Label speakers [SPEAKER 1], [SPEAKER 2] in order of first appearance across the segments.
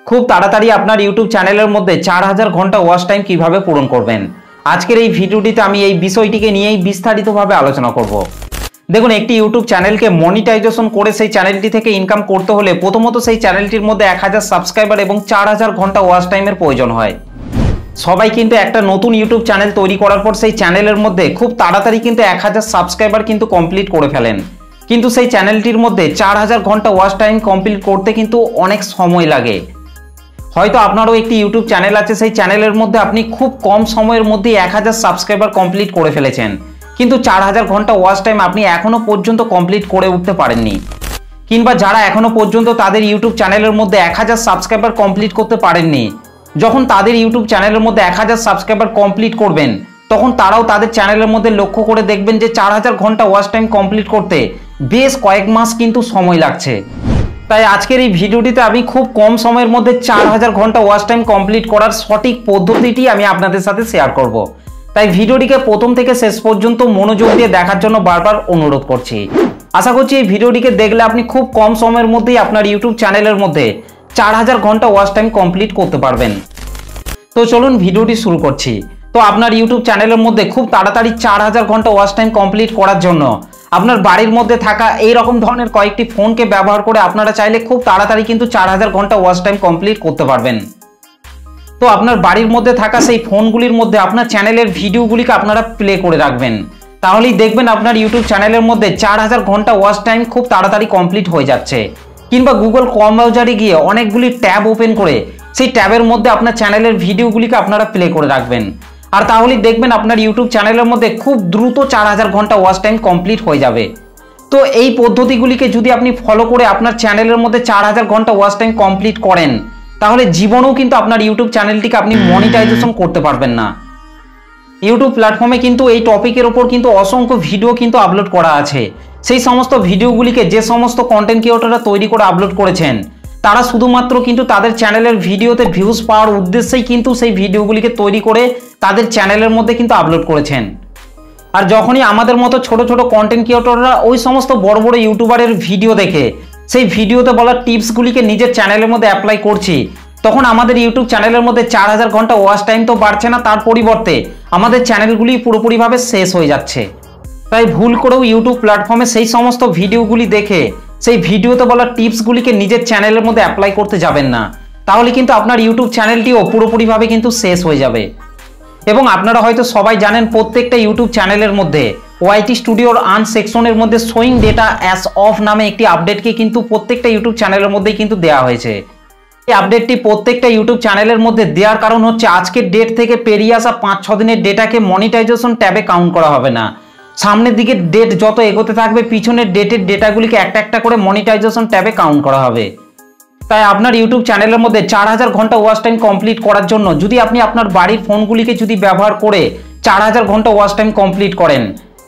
[SPEAKER 1] খুব তাড়াতাড়ি আপনার ইউটিউব চ্যানেলের মধ্যে 4000 ঘন্টা ওয়াচ টাইম কিভাবে পূরণ করবেন। আজকের এই ভিডিওটিতে আমি এই বিষয়টিকে নিয়েই বিস্তারিতভাবে আলোচনা করব। দেখুন, একটি ইউটিউব চ্যানেলকে মনিটাইজেশন করে সেই চ্যানেলটি থেকে ইনকাম করতে হলে প্রথমত সেই চ্যানেলটির মধ্যে 1000 সাবস্ক্রাইবার এবং 4000 ঘন্টা ওয়াচ টাইমের প্রয়োজন হয়। সবাই কিন্তু একটা নতুন ইউটিউব চ্যানেল তৈরি করার পর সেই চ্যানেলের মধ্যে খুব তাড়াতাড়ি কিন্তু 1000 সাবস্ক্রাইবার কিন্তু কমপ্লিট করে ফেলেন, কিন্তু সেই চ্যানেলটির মধ্যে 4000 ঘন্টা ওয়াচ টাইম কমপ্লিট করতে কিন্তু অনেক সময় লাগে। হয়তো আপনারও একটি ইউটিউব চ্যানেল আছে, সেই চ্যানেলের মধ্যে আপনি খুব কম সময়ের মধ্যে 1000 সাবস্ক্রাইবার কমপ্লিট করে ফেলেছেন, কিন্তু 4000 ঘন্টা ওয়াচ টাইম আপনি এখনো পর্যন্ত কমপ্লিট করে উঠতে পারেননি। কিংবা যারা এখনো পর্যন্ত তাদের ইউটিউব চ্যানেলের মধ্যে 1000 সাবস্ক্রাইবার কমপ্লিট করতে পারেননি, যখন তাদের ইউটিউব চ্যানেলের মধ্যে 1000 সাবস্ক্রাইবার কমপ্লিট করবেন তখন তারাও তাদের চ্যানেলের মধ্যে লক্ষ্য করে দেখবেন যে 4000 ঘন্টা ওয়াচ টাইম কমপ্লিট করতে বেশ কয়েক মাস কিন্তু সময় লাগছে। তাই আজকের এই ভিডিওটিতে আমি খুব কম সময়ের মধ্যে 4000 ঘন্টা ওয়াচ টাইম কমপ্লিট করার সঠিক পদ্ধতিটি আমি আপনাদের সাথে শেয়ার করব। তাই ভিডিওটিকে প্রথম থেকে শেষ পর্যন্ত মনোযোগ দিয়ে দেখার জন্য বারবার অনুরোধ করছি। আশা করছি এই ভিডিওটিকে দেখলে আপনি খুব কম সময়ের মধ্যেই আপনার ইউটিউব চ্যানেলের মধ্যে 4000 ঘন্টা ওয়াচ টাইম কমপ্লিট করতে পারবেন। তো চলুন ভিডিওটি শুরু করছি। তো আপনার ইউটিউব চ্যানেলের মধ্যে খুব তাড়াতাড়ি 4000 ঘন্টা ওয়াচ টাইম কমপ্লিট করার জন্য আপনার বাড়ির মধ্যে থাকা এই রকম ধরনের কয়েকটি ফোনকে ব্যবহার করে আপনারা চাইলে খুব তাড়াতাড়ি কিন্তু 4000 ঘন্টা ওয়াচ টাইম কমপ্লিট করতে পারবেন। তো আপনার বাড়ির মধ্যে থাকা সেই ফোনগুলির মধ্যে আপনার চ্যানেলের ভিডিওগুলিকে আপনারা প্লে করে রাখবেন, তাহলেই দেখবেন আপনার ইউটিউব চ্যানেলের মধ্যে 4000 ঘন্টা ওয়াচ টাইম খুব তাড়াতাড়ি কমপ্লিট হয়ে যাচ্ছে। কিংবা গুগল ক্রোম ব্রাউজারে গিয়ে অনেকগুলি ট্যাব ওপেন করে সেই ট্যাবের মধ্যে আপনার চ্যানেলের ভিডিওগুলিকে আপনারা প্লে করে রাখবেন, আর তাহলেই দেখবেন আপনার ইউটিউব চ্যানেলের মধ্যে খুব দ্রুত 4000 ঘন্টা ওয়াচ টাইম কমপ্লিট হয়ে যাবে। তো এই পদ্ধতিগুলিকে যদি আপনি ফলো করে আপনার চ্যানেলের মধ্যে 4000 ঘন্টা ওয়াচ টাইম কমপ্লিট করেন, তাহলে জীবনেও কিন্তু আপনার ইউটিউব চ্যানেলটিকে আপনি মনিটাইজেশন করতে পারবেন না। ইউটিউব প্ল্যাটফর্মে কিন্তু এই টপিকের ওপর কিন্তু অসংখ্য ভিডিও কিন্তু আপলোড করা আছে। সেই সমস্ত ভিডিওগুলিকে যে সমস্ত কন্টেন্ট ক্রিয়েটররা তৈরি করে আপলোড করেছেন, তারা শুধুমাত্র কিন্তু তাদের চ্যানেলের ভিডিওতে ভিউজ পাওয়ার উদ্দেশ্যেই কিন্তু সেই ভিডিওগুলিকে তৈরি করে তাদের চ্যানেলের মধ্যে কিন্তু আপলোড করেছেন। আর যখনই আমাদের মতো ছোট ছোট কন্টেন্ট ক্রিয়েটররা ওই সমস্ত বড় বড় ইউটিউবারের ভিডিও দেখে সেই ভিডিওতে বলা টিপসগুলিকে নিজের চ্যানেলের মধ্যে অ্যাপ্লাই করছি, তখন আমাদের ইউটিউব চ্যানেলের মধ্যে 4000 ঘন্টা ওয়াচ টাইম তো বাড়ছে না, তার পরিবর্তে আমাদের চ্যানেলগুলি পুরোপুরিভাবে শেষ হয়ে যাচ্ছে। তাই ভুল করেও ইউটিউব প্ল্যাটফর্মে সেই সমস্ত ভিডিওগুলি দেখে সেই ভিডিওতে বলা টিপসগুলিকে নিজের চ্যানেলের মধ্যে অ্যাপ্লাই করতে যাবেন না, তাহলে কিন্তু আপনার ইউটিউব চ্যানেলটিও পুরোপুরিভাবে কিন্তু শেষ হয়ে যাবে। এবং আপনারা হয়তো সবাই জানেন প্রত্যেকটা ইউটিউব চ্যানেলের মধ্যে ওয়াইটি স্টুডিওর আর্ন সেকশনের মধ্যে শোয়িং ডেটা অ্যাজ অফ নামে একটি আপডেটকে কিন্তু প্রত্যেকটা ইউটিউব চ্যানেলের মধ্যেই কিন্তু দেওয়া হয়েছে। এই আপডেটটি প্রত্যেকটা ইউটিউব চ্যানেলের মধ্যে দেওয়ার কারণ হচ্ছে আজকের ডেট থেকে পেরিয়ে আসা 5-6 দিনের ডেটাকে মনিটাইজেশন ট্যাবে কাউন্ট করা হবে না। সামনের দিকে ডেট যত এগোতে থাকবে পিছনের ডেটের ডেটাগুলিকে একটা একটা করে মনিটাইজেশন ট্যাবে কাউন্ট করা হবে। তাই আপনার ইউটিউব চ্যানেলের মধ্যে 4000 ঘন্টা ওয়াচ টাইম কমপ্লিট করার জন্য যদি আপনি আপনার বাড়ির ফোনগুলিকে যদি ব্যবহার করে 4000 ঘন্টা ওয়াচ টাইম কমপ্লিট করেন,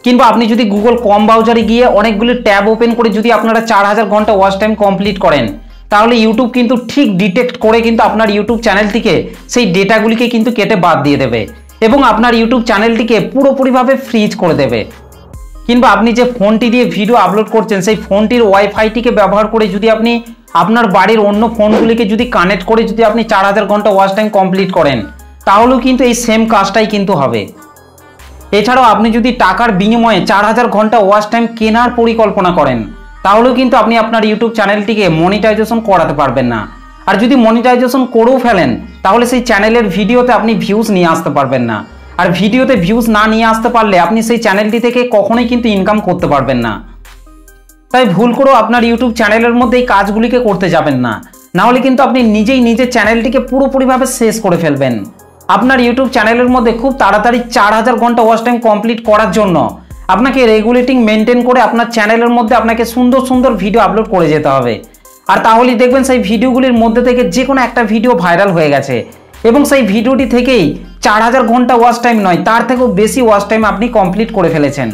[SPEAKER 1] কিংবা আপনি যদি গুগল ক্রোম ব্রাউজারে গিয়ে অনেকগুলি ট্যাব ওপেন করে যদি আপনারা 4000 ঘন্টা ওয়াচ টাইম কমপ্লিট করেন, তাহলে ইউটিউব কিন্তু ঠিক ডিটেক্ট করে কিন্তু আপনার ইউটিউব চ্যানেলটিকে সেই ডেটাগুলিকে কিন্তু কেটে বাদ দিয়ে দেবে এবং আপনার ইউটিউব চ্যানেলটিকে পুরোপুরিভাবে ফ্রিজ করে দেবে। কিংবা আপনি যে ফোনটি দিয়ে ভিডিও আপলোড করছেন সেই ফোনটির ওয়াইফাইটিকে ব্যবহার করে যদি আপনি আপনার বাড়ির অন্য ফোনগুলিকে যদি কানেক্ট করে যদি আপনি 4000 ঘন্টা ওয়াচ টাইম কমপ্লিট করেন, তাহলেও কিন্তু এই সেম কাজটাই কিন্তু হবে। এছাড়াও আপনি যদি টাকার বিনিময়ে 4000 ঘন্টা ওয়াচ টাইম কেনার পরিকল্পনা করেন, তাহলেও কিন্তু আপনি আপনার ইউটিউব চ্যানেলটিকে মনিটাইজেশন করাতে পারবেন না। আর যদি মনিটাইজেশন করেও ফেলেন, তাহলে সেই চ্যানেলের ভিডিওতে আপনি ভিউজ নিয়ে আসতে পারবেন না। আর ভিডিওতে ভিউজ না নিয়ে আসতে পারলে আপনি সেই চ্যানেলটি থেকে কখনোই কিন্তু ইনকাম করতে পারবেন না। তাই ভুল করেও আপনার ইউটিউব চ্যানেলের মধ্যে এই কাজগুলিকে করতে যাবেন না, নাহলে কিন্তু আপনি নিজেই নিজের চ্যানেলটিকে পুরোপুরিভাবে শেষ করে ফেলবেন। আপনার ইউটিউব চ্যানেলের মধ্যে খুব তাড়াতাড়ি 4000 ঘন্টা ওয়াচ টাইম কমপ্লিট করার জন্য আপনাকে রেগুলেটিং মেনটেন করে আপনার চ্যানেলের মধ্যে আপনাকে সুন্দর সুন্দর ভিডিও আপলোড করে যেতে হবে। আর তাহলেই দেখবেন সেই ভিডিওগুলির মধ্যে থেকে যে কোনো একটা ভিডিও ভাইরাল হয়ে গেছে এবং সেই ভিডিওটি থেকেই 4000 ঘন্টা ওয়াচ টাইম নয়, তার থেকেও বেশি ওয়াচ টাইম আপনি কমপ্লিট করে ফেলেছেন।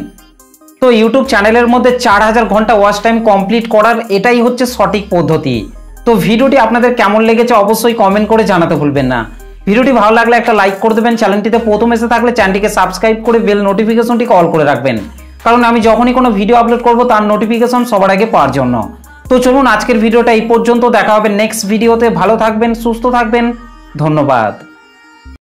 [SPEAKER 1] তো ইউটিউব চ্যানেলের মধ্যে 4000 ঘন্টা ওয়াচ টাইম কমপ্লিট করার এটাই হচ্ছে সঠিক পদ্ধতি। তো ভিডিওটি আপনাদের কেমন লেগেছে অবশ্যই কমেন্ট করে জানাতে ভুলবেন না। ভিডিওটি ভালো লাগলে একটা লাইক করে দেবেন, চ্যানেলটিতে প্রথম এসে থাকলে চ্যানেলটিকে সাবস্ক্রাইব করে বেল নোটিফিকেশনটিকে অল করে রাখবেন, কারণ আমি যখনই কোনো ভিডিও আপলোড করব তার নোটিফিকেশন সবার আগে পাওয়ার জন্য। তো চলুন আজকের ভিডিওটা এই পর্যন্ত, দেখা হবে নেক্সট ভিডিওতে। ভালো থাকবেন, সুস্থ থাকবেন, ধন্যবাদ।